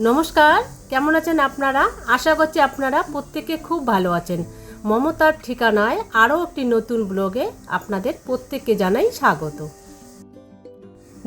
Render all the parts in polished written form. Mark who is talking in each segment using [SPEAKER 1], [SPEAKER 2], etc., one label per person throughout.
[SPEAKER 1] নমস্কার, কেমন আছেন আপনারা? আশা করছি আপনারা প্রত্যেকে খুব ভালো আছেন। মমতার ঠিকানায় আরও একটি নতুন ব্লগে আপনাদের প্রত্যেককে জানাই স্বাগত।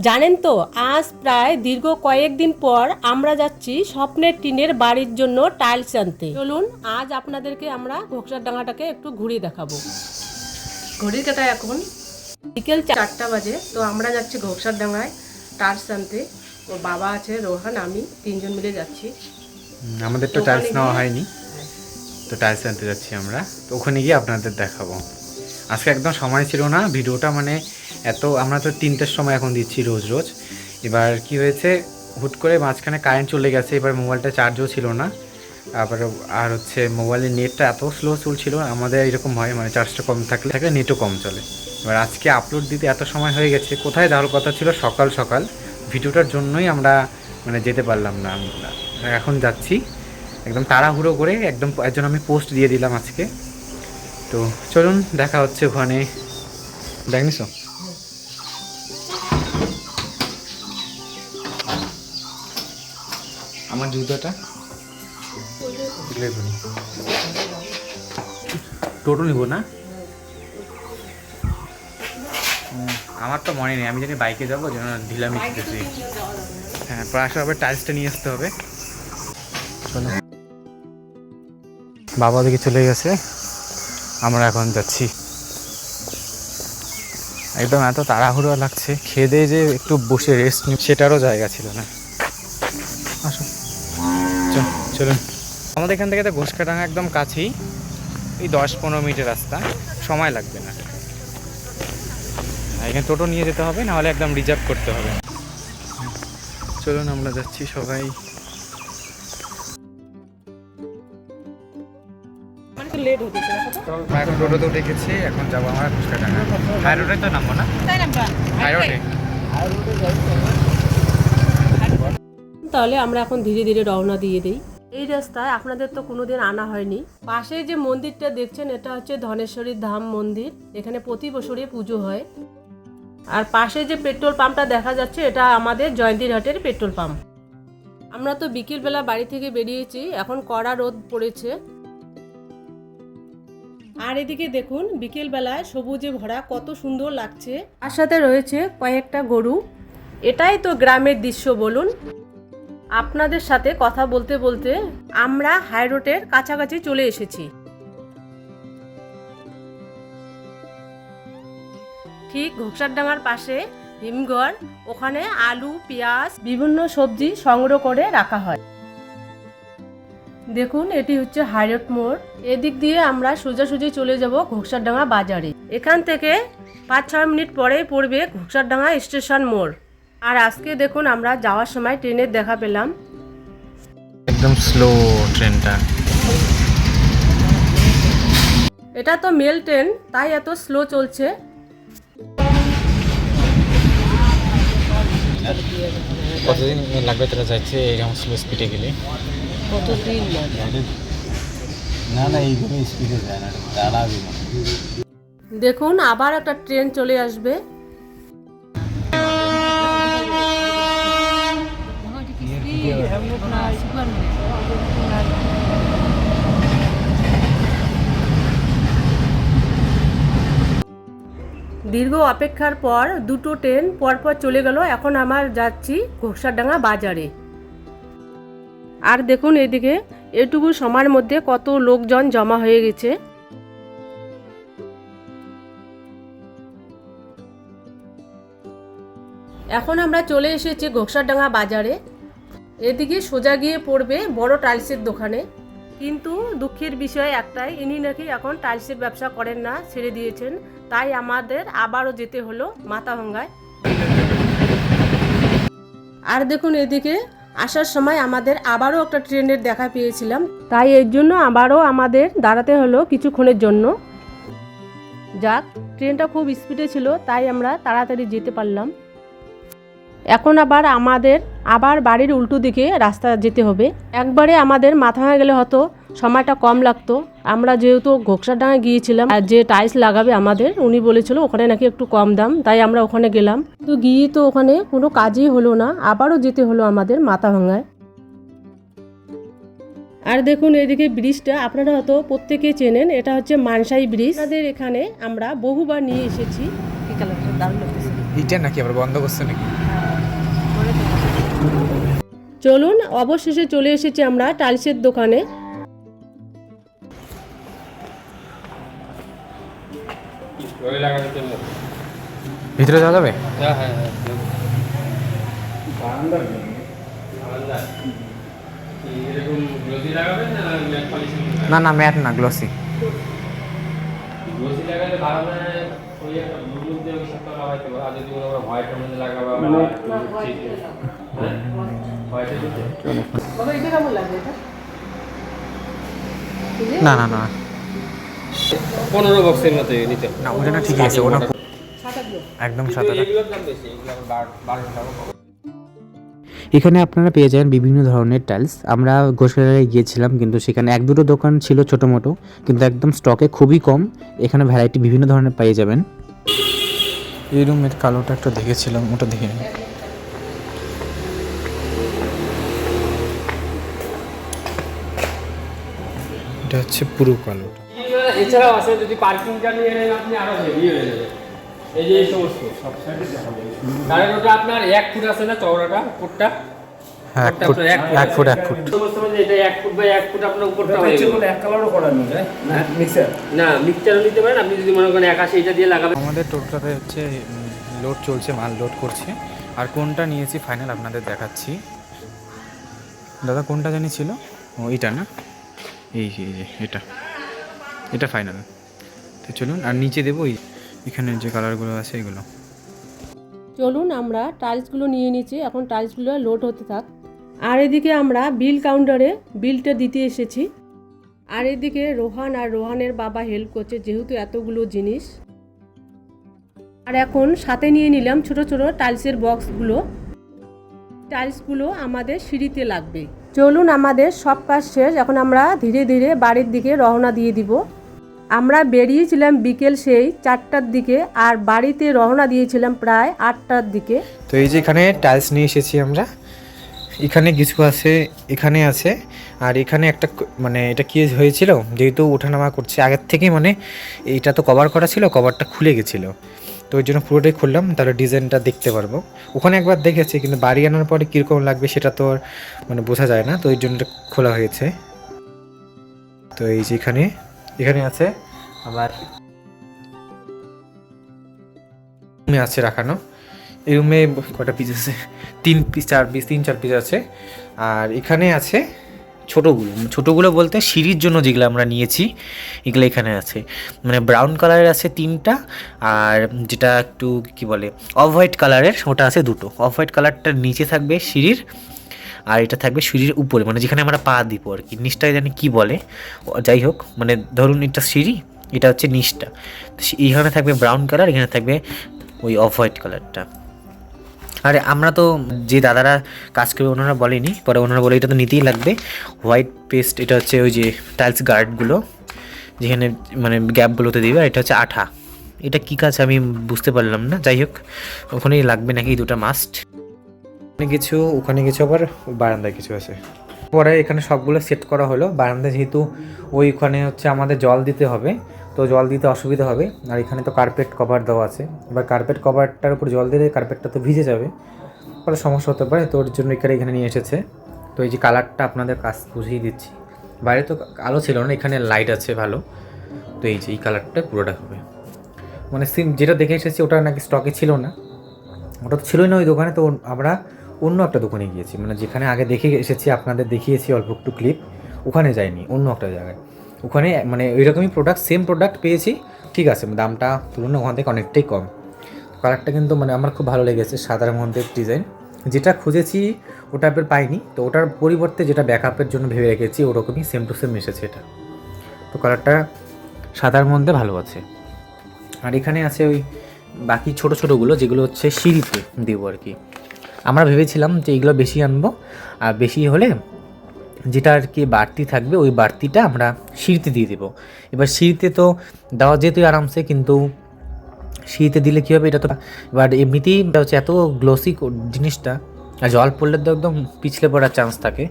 [SPEAKER 1] জানেন তো, আজ প্রায় দীর্ঘ কয়েকদিন পর আমরা যাচ্ছি স্বপ্নের টিনের বাড়ির জন্য টাইলস আনতে। চলুন আজ আপনাদেরকে আমরা ঘোকসারডাঙ্গাটাকে একটু ঘুরিয়ে দেখাবো। ঘড়ির কাঁটা এখন বিকেল 4টা বাজে। তো আমরা যাচ্ছি ঘোকসারডাঙ্গায় টাইলস আনতে। ওর বাবা আছে, রোহান, আমি তিনজন মিলে যাচ্ছি।
[SPEAKER 2] আমাদের তো টাইলস নেওয়া হয়নি, তো টাইলস আনতে যাচ্ছি আমরা। তো ওখানে গিয়ে আপনাদের দেখাবো। আজকে একদম সময় ছিল না ভিডিওটা, মানে এত আমরা তো 3টের সময় এখন দিচ্ছি রোজ। এবার কি হয়েছে, হুট করে মাঝখানে কারেন্ট চলে গেছে। এবার মোবাইলটা চার্জও ছিল না, তারপরে আর হচ্ছে মোবাইলের নেটটা এত স্লো চলছিল। আমাদের এরকম হয়, মানে চার্জটা কম থাকলে নেটও কম চলে। এবার আজকে আপলোড দিতে এত সময় হয়ে গেছে। কোথায় যাওয়ার কথা ছিল সকাল সকাল, ভিডিওটার জন্যই আমরা মানে যেতে পারলাম না। এখন যাচ্ছি একদম তাড়াহুড়ো করে, একদম এর জন্য আমি পোস্ট দিয়ে দিলাম আজকে। তো চলুন দেখা হচ্ছে ওখানে। দেখ নিস আমার জুতোটা, টোটো নিব না, আমার তো মনে নেই। আমি জানি বাইকে যাবো, যেন ঢিলামি খেতেছি। হ্যাঁ, পরে আসলে আবার টাইলসটা নিয়ে আসতে হবে। চলো, বাবা দিকে চলে গেছে, আমরা এখন যাচ্ছি। একদম এত তাড়াহুড়ো লাগছে, খেয়ে দিয়ে যে একটু বসে রেস্ট নিই সেটারও জায়গা ছিল না। আসো চলুন। আমাদের এখান থেকে তো ঘোষকাডাঙ্গা একদম কাছেই, এই 10-15 মিনিটের রাস্তা, সময় লাগবে না। এখানে টোটো নিয়ে যেতে হবে, নাহলে একদম রিজার্ভ করতে হবে। চলুন আমরা যাচ্ছি সবাই। এখন টোটোতে উঠে গেছি, এখন যাবো আমরা ঘোষকাডাঙ্গা। হাই রোডে তো নামবো না? হাই রোডে।
[SPEAKER 1] তাহলে আমরা এখন ধীরে ধীরে রওনা দিয়ে দিই। এই রাস্তায় আপনাদের তো কোনোদিন আনা হয়নি। পাশে যে মন্দিরটা দেখছেন, এটা হচ্ছে ধনেশ্বরী ধাম মন্দির। এখানে প্রতি বছরই পুজো হয়। আর পাশে যে পেট্রোল পাম্পটা দেখা যাচ্ছে, এটা আমাদের জয়ন্তীরহাটের পেট্রোল পাম্প। আমরা তো বিকেলবেলা বাড়ি থেকে বেরিয়েছি, এখন কড়া রোদ পড়েছে। আর এদিকে দেখুন, বিকেলবেলায় সবুজে ভরা কত সুন্দর লাগছে। তার সাথে রয়েছে কয়েকটা গরু। এটাই তো গ্রামের দৃশ্য বলুন। আপনাদের সাথে কথা বলতে বলতে আমরা হাই রোডের কাছাকাছি চলে এসেছি। ঠিক ঘোকসারডাঙ্গার পাশে হিমঘর, ওখানে আলু, পেঁয়াজ, বিভিন্ন সবজি সংগ্রহ করে রাখা হয়। দেখুন, এটি হচ্ছে হাইরোড মোড়। এদিক দিয়ে আমরা সোজাসুজি চলে যাব ঘোকসারডাঙ্গা বাজারে। এখান থেকে 5-6 মিনিট পরেই পড়বে ঘোকসারডাঙ্গা স্টেশন মোড়। আর আজকে দেখুন, আমরা যাওয়ার সময় ট্রেনের দেখা পেলাম।
[SPEAKER 2] একদম স্লো ট্রেনটা।
[SPEAKER 1] এটা তো মেল ট্রেন, তাই এত স্লো চলছে।
[SPEAKER 2] কতদিন লাগবে তোরা যাচ্ছে এরকম স্লো স্পিডে গেলে?
[SPEAKER 1] কতদিন লাগে?
[SPEAKER 2] না এইভাবে স্পিডে যায় না, দাঁড়াবে না।
[SPEAKER 1] দেখুন, আবার একটা ট্রেন চলে আসবে। দীর্ঘ অপেক্ষার পর দুটো ট্রেন পরপর চলে গেল। এখন আমরা যাচ্ছি ঘোকসারডাঙ্গা বাজারে। আর দেখুন, এদিকে এটুকু সময়ের মধ্যে কত লোকজন জমা হয়ে গেছে। এখন আমরা চলে এসেছি ঘোকসারডাঙ্গা বাজারে। এদিকে সোজা গিয়ে পড়বে বড় টাইলসের দোকানে। কিন্তু দুঃখের বিষয় একটাই, ইনি নাকি এখন টাইলসের ব্যবসা করেন না, ছেড়ে দিয়েছেন। তাই আমাদের আবারও যেতে হলো মাথাভাঙ্গায়। আর দেখুন, এদিকে আসার সময় আমাদের আবারও একটা ট্রেনের দেখা পেয়েছিলাম, তাই এর জন্য আবারও আমাদের দাঁড়াতে হলো কিছুক্ষণের জন্য। যাক, ট্রেনটা খুব স্পিডে ছিল, তাই আমরা তাড়াতাড়ি যেতে পারলাম। এখন আমাদের বাড়ির উল্টো দিকে রাস্তা যেতে হবে। একবারে আমাদের মাথাভাঙ্গা গেলে হতো সময়টা কম লাগতো। আমরা যেহেতু ঘোকসাডাঙ্গায় গিয়েছিলাম, আর যে টাইলস লাগাবে আমাদের উনি বলেছিল ওখানে নাকি একটু কম দাম, তাই আমরা ওখানে গেলাম। তো গিয়ে তো ওখানে কোনো কাজই হলো না, আবারও যেতে হলো আমাদের মাথাভাঙায়। আর দেখুন এইদিকে ব্রিজটা আপনারা হয়তো প্রত্যেকেই চেনেন, এটা হচ্ছে মানসাই ব্রিজ। আমাদের এখানে আমরা বহুবার নিয়ে এসেছি। কি কালারটা দারুণ লাগতেছে।
[SPEAKER 2] এইটা নাকি আবার বন্ধ করছে নাকি?
[SPEAKER 1] চলুন, অবশেষে চলে এসেছি আমরা টাইলসের দোকানে।
[SPEAKER 2] ভিতরে যাওয়া যাবে? না না, ম্যাট না, গ্লসি। না না না
[SPEAKER 3] 15 বক্সের মতো নিতে
[SPEAKER 2] না, ওটা না ঠিক আছে, ওটা একদম সাদা।
[SPEAKER 3] এগুলোর দাম বেশি, এগুলো আবার 12 টাকা।
[SPEAKER 2] এখানে আপনারা পেয়ে যাবেন বিভিন্ন ধরনের টাইলস। আমরা গোসাইয়ে গিয়েছিলাম, কিন্তু সেখানে এক দুটো দোকান ছিল ছোটো মোটো, কিন্তু একদম স্টকে খুবই কম। এখানে ভ্যারাইটি বিভিন্ন ধরনের পেয়ে যাবেন। এই রুমের কালোটা একটা দেখেছিলাম, ওটা দেখে নিন। এটা হচ্ছে পুরো কালোটা।
[SPEAKER 3] এছাড়াও আছে, যদি পার্কিংটা নিয়ে নেন আপনি আরো হেভি হয়ে যাবে। এই যে এই সমস্ত সব সাইডে দেখাবো। কারণ ওটা আপনার 1 ফুট আছে না চওড়াটা, ফুটটা?
[SPEAKER 2] হ্যাঁ, 1 ফুট 1 ফুট 1 ফুট।
[SPEAKER 3] সমস্ত মানে এটা 1 ফুট বাই 1 ফুট আপনার উপরটা হয়ে গেল।
[SPEAKER 4] এক কালারও করা যায় না, মিক্সার
[SPEAKER 3] না, মিক্সচারও নিতে পারেন আপনি, যদি মনে করেন একা সেইটা দিয়ে লাগাবেন।
[SPEAKER 2] আমাদের টোটালটা হচ্ছে লোড চলছে, মাল লোড করছে। আর কোনটা নিয়েছি ফাইনাল আপনাদের দেখাচ্ছি। দাদা কোনটা জানি ছিল? ও এটা না, এই যে এটা ফাইনাল। তো চলুন, আর নিচে দেবো এখানে যে কালারগুলো আছে এগুলো।
[SPEAKER 1] চলুন, আমরা টাইলসগুলো নিয়ে নিয়েছি, এখন টাইলসগুলো লোড হতে থাক। আর এদিকে আমরা বিল কাউন্টারে বিলটা দিতে এসেছি। আর এদিকে রোহান আর রোহানের বাবা হেল্প করছে, যেহেতু এতগুলো জিনিস। আর এখন সাথে নিয়ে নিলাম ছোট ছোট টাইলসের বক্সগুলো। টাইলসগুলো আমাদের সিঁড়িতে লাগবে। চলুন, আমাদের সব কাজ শেষ, এখন আমরা ধীরে ধীরে বাড়ির দিকে রওনা দিয়ে দিব। আমরা বেরিয়েছিলাম বিকেল সেই 4টার দিকে, আর বাড়িতে রওনা দিয়েছিলাম প্রায় 8টার দিকে।
[SPEAKER 2] তো এই যে এখানে টাইলস নিয়ে এসেছি আমরা। এখানে কিছু আছে, এখানে আছে, আর এখানে একটা মানে এটা কি হয়েছিল, যেহেতু ওঠানামা করছে আগের থেকে, মানে এইটা তো কভার করা ছিল, কভারটা খুলে গেছিলো, তো ওই জন্য পুরোটাই খুললাম, তাহলে ডিজাইনটা দেখতে পারবো। ওখানে একবার দেখেছি, কিন্তু বাড়ি আনার পরে কীরকম লাগবে সেটা তো আর মানে বোঝা যায় না, তো ওই জন্য খোলা হয়েছে। তো এই যে এখানে আছে, আবার রুমে আছে রাখানো। এই রুমে কটা পিস আছে? 3 পিস 4 পিস 3-4 পিস আছে। আর এখানে আছে ছোটোগুলো বলতে সিঁড়ির জন্য যেগুলো আমরা নিয়েছি, এগুলো এখানে আছে। মানে ব্রাউন কালারের আছে 3টা, আর যেটা একটু কি বলে অফ হোয়াইট কালারের, ওটা আছে 2টো। অফ হোয়াইট কালারটা নিচে থাকবে সিঁড়ির, আর এটা থাকবে সিঁড়ির উপরে, মানে যেখানে আমরা পা দিব আর কি। নিচটায় জানি কি বলে, যাই হোক, মানে ধরুন এটা সিঁড়ি, এটা হচ্ছে নিচটা। এখানে থাকবে ব্রাউন কালার, এখানে থাকবে ওই অফ হোয়াইট কালারটা। আরে আমরা তো যে দাদারা কাজ করবে ওনারা বলেনি, পরে ওনারা বলে এটা তো নিতেই লাগবে হোয়াইট পেস্ট। এটা হচ্ছে ওই যে টাইলস গার্ডগুলো যেখানে মানে গ্যাপগুলোতে দিবে, আর এটা হচ্ছে আঠা। এটা কী কাজ আমি বুঝতে পারলাম না, যাই হোক ওখানেই লাগবে নাকি, 2টা মাস্ট। ওখানে কিছু আবার বারান্দায় কিছু আছে। পরে এখানে সবগুলো সেট করা হলো। বারান্দায় যেহেতু ওইখানে হচ্ছে আমাদের জল দিতে হবে, তো জল দিতে অসুবিধা হবে। আর এখানে তো কার্পেট কভার দেওয়া আছে, এবার কার্পেট কভারটার উপর জল দিলে কার্পেটটা তো ভিজে যাবে, পরে সমস্যা হতে পারে। তো ওর জন্য এখানে নিয়ে এসেছে। তো এই যে কালারটা আপনাদের কাজ বুঝিয়ে দিচ্ছি। বাইরে তো আলো ছিল না, এখানে লাইট আছে ভালো। তো এই যে এই কালারটা পুরোটা হবে, মানে যেটা দেখে এসেছি ওটা নাকি স্টকে ছিল না, ওটা তো ছিলই না ওই দোকানে। তো আমরা অন্য একটা দোকানে গিয়েছি, মানে যেখানে আগে দেখে এসেছি আপনাদের দেখিয়েছি অল্প একটু ক্লিপ, ওখানে যাইনি, অন্য একটা জায়গায়। ওখানে মানে ওইরকমই প্রোডাক্ট, সেম প্রোডাক্ট পেয়েছি, ঠিক আছে, দামটা তুলনা ওখান থেকে অনেকটাই কম। কালারটা কিন্তু মানে আমার খুব ভালো লেগেছে, সাদার মধ্যে ডিজাইন। যেটা খুঁজেছি ওটা এবার পাইনি, তো ওটার পরিবর্তে যেটা ব্যাকআপের জন্য ভেবে রেখেছি ওরকমই সেম টু সেম এসেছে এটা। তো কালারটা সাদার মধ্যে ভালো আছে। আর এখানে আছে ওই বাকি ছোটোগুলো, যেগুলো হচ্ছে সিঁড়িতে দেবো আর কি। আমরা ভেবেছিলাম যে এইগুলো বেশি আনবো, আর বেশি হলে যেটা আর কি বাড়তি থাকবে ওই বাড়তিটা আমরা সিঁড়িতে দিয়ে দেবো। এবার সিঁড়িতে তো দেওয়া যেতই আরামসে, কিন্তু সিঁড়িতে দিলে কী হবে, এটা তো এবার এমনিতেই হচ্ছে এত গ্লোসি জিনিসটা, আর জল পড়লে তো একদম পিছলে পড়ার চান্স থাকে।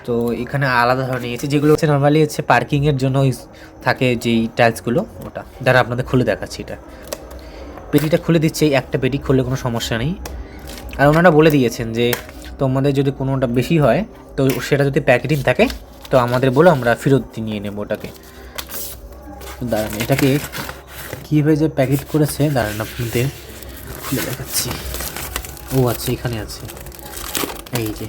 [SPEAKER 2] তো এখানে আলাদা ধরনের নিয়েছি, যেগুলো হচ্ছে নর্মালি হচ্ছে পার্কিংয়ের জন্য থাকে যেই টাইলসগুলো, ওটা দ্বারা আপনাদের খুলে দেখাচ্ছি। এটা পেটিটা খুলে দিচ্ছে, এই একটা পেটি খুললে কোনো সমস্যা নেই। আর ওনারা বলে দিয়েছেন যে তোমাদের যদি কোনোটা বেশি হয় তো সেটা যদি প্যাকেটিং থাকে তো আমাদের বলো, আমরা ফেরত নিয়ে নেবো ওটাকে। দাঁড়ান, এটাকে কীভাবে যে প্যাকেট করেছে দাঁড়ান আপনাদের খুলে দেখাচ্ছি। ও আচ্ছা, এখানে আছে, এই যে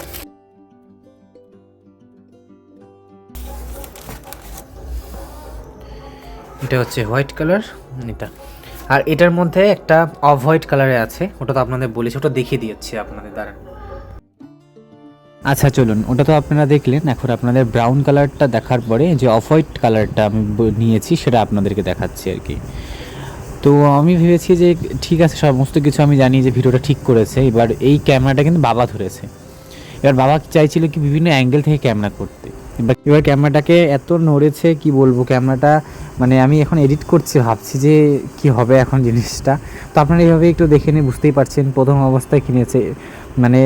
[SPEAKER 2] এটা হচ্ছে হোয়াইট কালার এটা, আর এটার মধ্যে একটা অফ হোয়াইট কালারে আছে, ওটা তো আপনাদের বলেছি, ওটা দেখিয়ে দিয়েছি আপনাদের। দাঁড়ান, আচ্ছা চলুন, ওটা তো আপনারা দেখলেন। এখন আপনাদের ব্রাউন কালারটা দেখার পরে যে অফ হোয়াইট কালারটা আমি নিয়েছি সেটা আপনাদেরকে দেখাচ্ছি আর কি। তো আমি ভেবেছি যে ঠিক আছে, সমস্ত কিছু আমি জানি যে ভিডিওটা ঠিক করেছে। এবার এই ক্যামেরাটা কিন্তু বাবা ধরেছে। এবার বাবা চাইছিল কি বিভিন্ন অ্যাঙ্গেল থেকে ক্যামেরা করতে। এবার ক্যামেরাটাকে এত নড়েছে কি বলবো, ক্যামেরাটা মানে আমি এখন এডিট করছি, ভাবছি যে কি হবে এখন জিনিসটা। তো আপনারা এইভাবে একটু দেখে নিয়ে বুঝতেই পারছেন, প্রথম অবস্থায় কিনেছে। মানে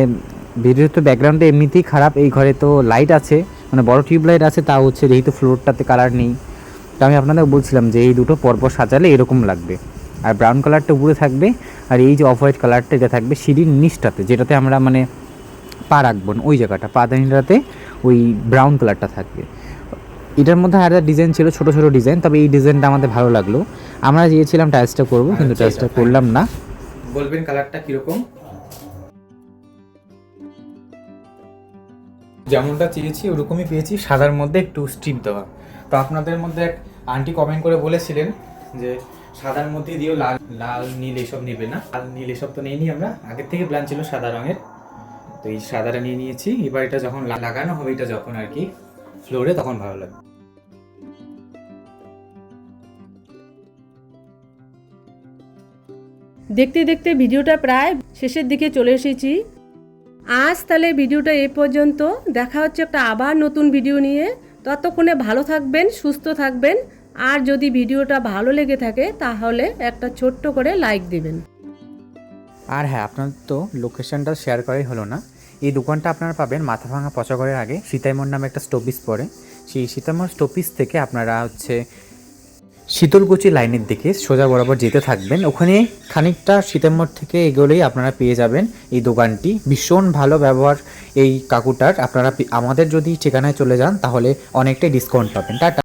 [SPEAKER 2] ভিডিওর তো ব্যাকগ্রাউন্ডটা এমনিতেই খারাপ, এই ঘরে তো লাইট আছে, মানে বড় টিউব লাইট আছে, তাও হচ্ছে যেহেতু ফ্লোরটাতে কালার নেই। তো আমি আপনাদের বলছিলাম যে এই দুটো পরপর সাজালে এরকম লাগবে, আর ব্রাউন কালারটা উপরে থাকবে, আর এই যে অফ হোয়াইট কালারটা এটা থাকবে সিঁড়ির নিচটাতে, যেটাতে আমরা মানে পা রাখবো না, ওই জায়গাটা পাদানিটাতে ওই ব্রাউন কালারটা থাকবে। এটার মধ্যে আর একটা ডিজাইন ছিল, ছোটো ছোটো ডিজাইন, তবে এই ডিজাইনটা আমাদের ভালো লাগলো। আমরা চেয়েছিলাম টাইলসটা করবো, কিন্তু টাইলসটা করলাম না। বলবেন কালারটা কীরকম? যেমনটা চেয়েছি ওরকমই পেয়েছি, সাদার মধ্যে একটু স্ট্রিপ দেওয়া। তো আপনাদের মধ্যে এক আন্টি কমেন্ট করে বলেছিলেন যে সাদার মধ্যে দিয়েও লাল লাল নীল এসব নেবে না। লাল নীল এসব তো নেইনি, আমরা আগের থেকে প্ল্যান ছিল সাদা রঙের, তো এই সাদাটা নিয়ে নিয়েছি। এবার এটা যখন লাগানো হবে, এটা যখন আর কি ফ্লোরে, তখন ভালো লাগবে।
[SPEAKER 1] দেখতে দেখতে ভিডিওটা প্রায় শেষের দিকে চলে এসেছি। আজ তাহলে ভিডিওটা এই পর্যন্ত, দেখা হচ্ছে একটা আবার নতুন ভিডিও নিয়ে। ততক্ষণে ভালো থাকবেন, সুস্থ থাকবেন, আর যদি ভিডিওটা ভালো লেগে থাকে তাহলে একটা ছোট্ট করে লাইক দিবেন।
[SPEAKER 2] আর হ্যাঁ, আপনার তো লোকেশনটা শেয়ার করাই হলো না। এই দোকানটা আপনারা পাবেন মাথাভাঙা পচাগড়ের আগে সীতাইমোড় নামে একটা স্টপিস পড়ে। সেই সীতাইমোড় স্টপিস থেকে আপনারা হচ্ছে শীতলকুচি লাইনের দিকে সোজা বরাবর যেতে থাকবেন। ওখানে খানিকটা সীতাইমোড় থেকে এগোলেই আপনারা পেয়ে যাবেন এই দোকানটি। ভীষণ ভালো ব্যবহার এই কাকুটার। আপনারা আমাদের যদি ঠিকানায় চলে যান তাহলে অনেকটাই ডিসকাউন্ট পাবেন। টাটা।